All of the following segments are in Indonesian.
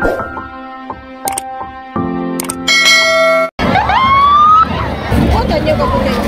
Oh, tanya kamu yang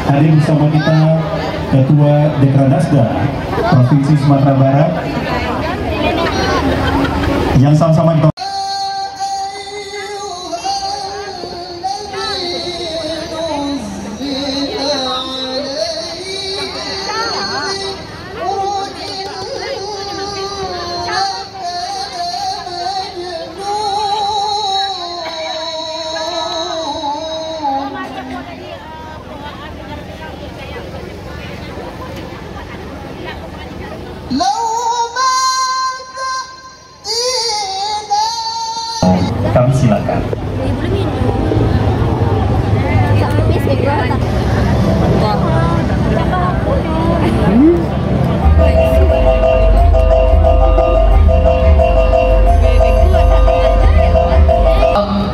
Hadir bersama kita Ketua Dekranasda Provinsi Sumatera Barat yang sama-sama kita kami silakan.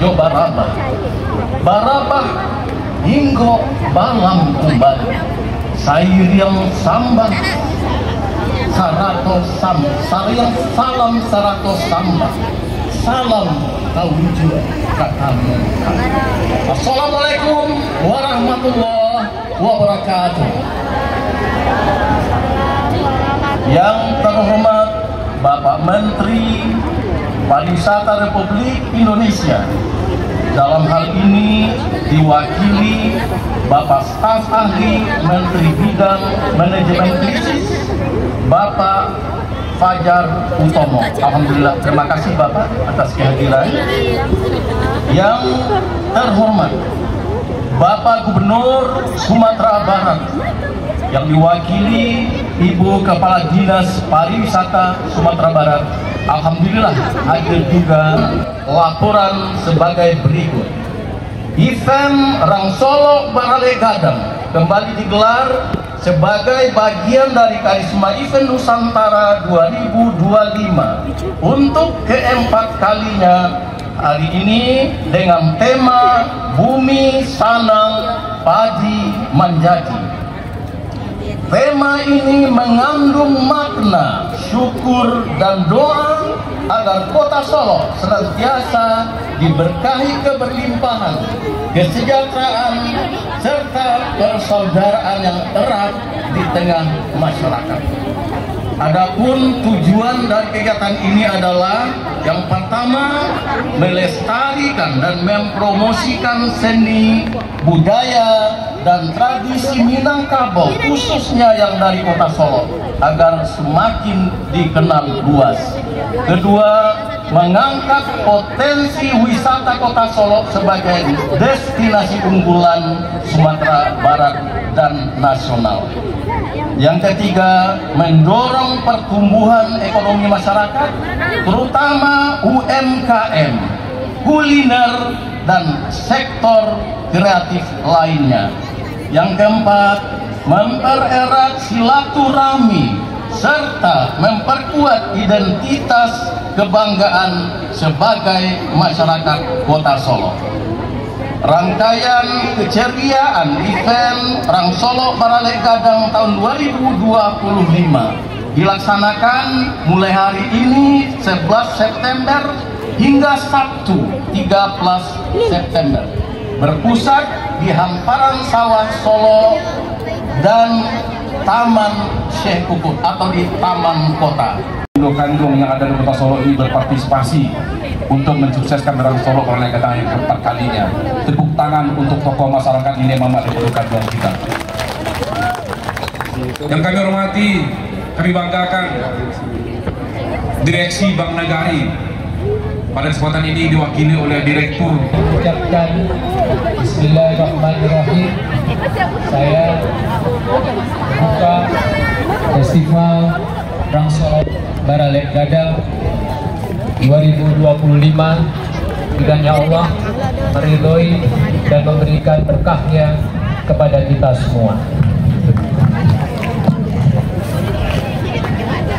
Jo barabah, barabah hinggo balam kembali, sayuriang sambang, sarato sam, sayang salam sarato sambang, salam tawujud katamu. Assalamualaikum warahmatullahi wabarakatuh. Yang terhormat Bapak Menteri Pariwisata Republik Indonesia, dalam hal ini diwakili Bapak Staf Ahli Menteri Bidang Manajemen Krisis Bapak Fajar Utomo. Alhamdulillah, terima kasih Bapak atas kehadiran. Yang terhormat Bapak Gubernur Sumatera Barat, yang diwakili Ibu Kepala Dinas Pariwisata Sumatera Barat. Alhamdulillah, hadir juga laporan sebagai berikut. Event Rangsolo Barale Gadang kembali digelar sebagai bagian dari Karisma Event Nusantara 2025 untuk keempat kalinya hari ini dengan tema Bumi Sanang Padi Menjadi. Tema ini mengandung makna syukur dan doa agar Kota Solo senantiasa diberkahi keberlimpahan, kesejahteraan, serta persaudaraan yang erat di tengah masyarakat. Adapun tujuan dari kegiatan ini adalah yang pertama, melestarikan dan mempromosikan seni, budaya, dan tradisi Minangkabau, khususnya yang dari Kota Solo, agar semakin dikenal luas. Kedua, mengangkat potensi wisata Kota Solo sebagai destinasi unggulan Sumatera Barat dan nasional. Yang ketiga, mendorong pertumbuhan ekonomi masyarakat, terutama UMKM, kuliner, dan sektor kreatif lainnya. Yang keempat, mempererat silaturahmi serta memperkuat identitas kebanggaan sebagai masyarakat Kota Solo. Rangkaian keceriaan event Rangsolo Barale Gadang tahun 2025 dilaksanakan mulai hari ini 11 September hingga Sabtu 13 September, berpusat di hamparan sawah Solo dan Taman Syekh Kukut atau di Taman Kota. Kandung yang ada di Kota Solo ini berpartisipasi untuk mensukseskan Rangsolo Barale Gadang yang keempat kalinya. Tepuk tangan untuk tokoh masyarakat ini, Mama Kandung kita. Yang kami hormati, kami banggakan Direksi Bank Nagari. Pada kesempatan ini diwakili oleh Direktur. Ucapkan Bismillahirrahmanirrahim. Saya buka Festival Rangsolo Barale Gadang 2025. Kiranya Allah meridhoi dan memberikan berkahnya kepada kita semua.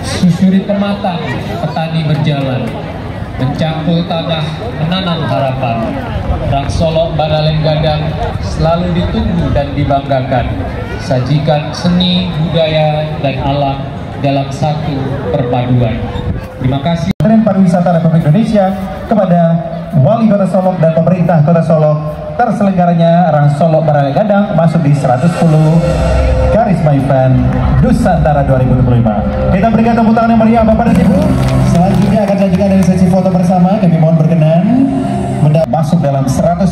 Susuri pematang petani berjalan, mencangkul tanah menanam harapan. Rangsolo Barale Gadang selalu ditunggu dan dibanggakan. Sajikan seni, budaya, dan alam dalam satu perpaduan. Terima kasih Kementerian Pariwisata Republik Indonesia kepada Wali Wali Kota Solok dan pemerintah Kota Solok, terselenggaranya Rang Solok Baragadang masuk di 110 Karisma Event Nusantara 2025. Kita berikan tepuk tangan yang meriah Bapak dan Ibu. Selanjutnya akan dilanjutkan dari sesi foto bersama. Kami mohon berkenan masuk dalam 110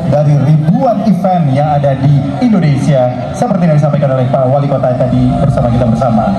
dari ribuan event yang ada di Indonesia, seperti yang disampaikan oleh Pak Wali Kota tadi bersama kita bersama.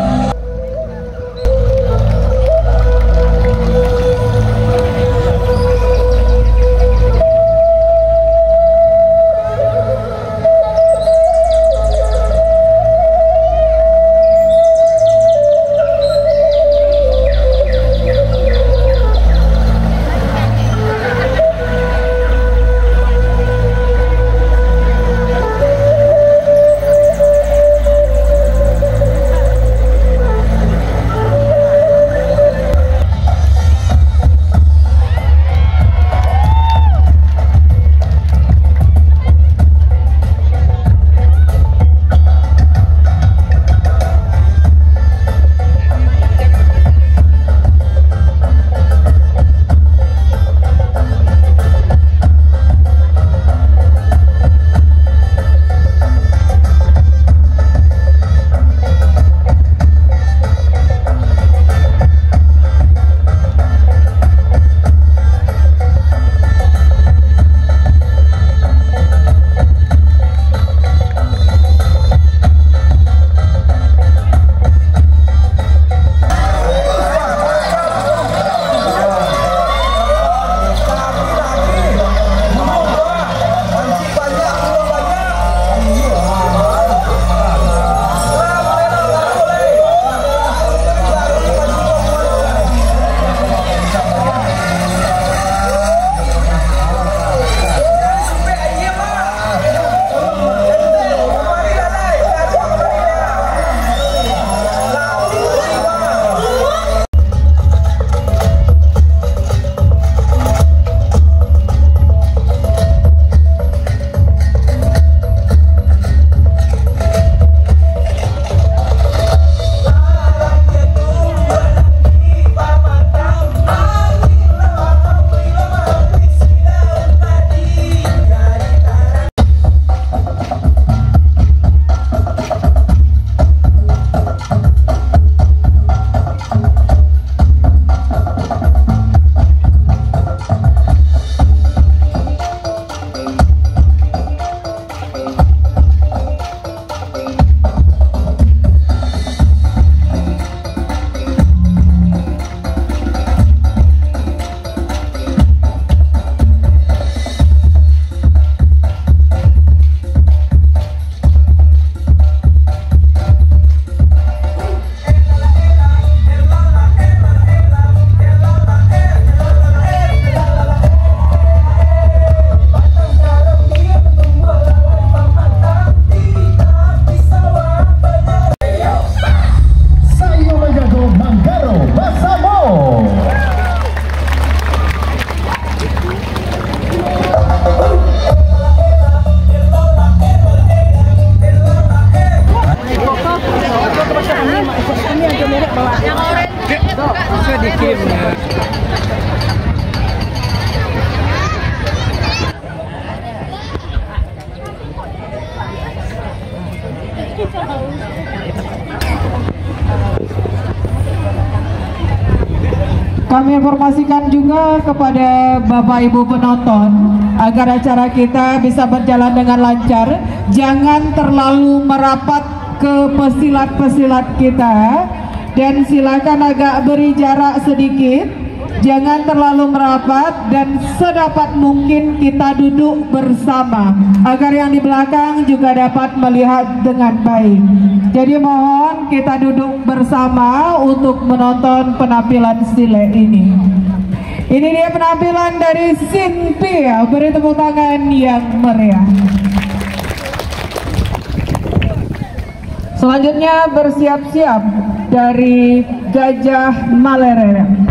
Kami informasikan juga kepada Bapak Ibu penonton agar acara kita bisa berjalan dengan lancar. Jangan terlalu merapat ke pesilat-pesilat kita dan silakan agak beri jarak sedikit. Jangan terlalu merapat dan sedapat mungkin kita duduk bersama agar yang di belakang juga dapat melihat dengan baik. Jadi mohon kita duduk bersama untuk menonton penampilan sile ini. Ini dia penampilan dari Sinpia. Beri tepuk tangan yang meriah. Selanjutnya bersiap-siap dari Gajah Malerere.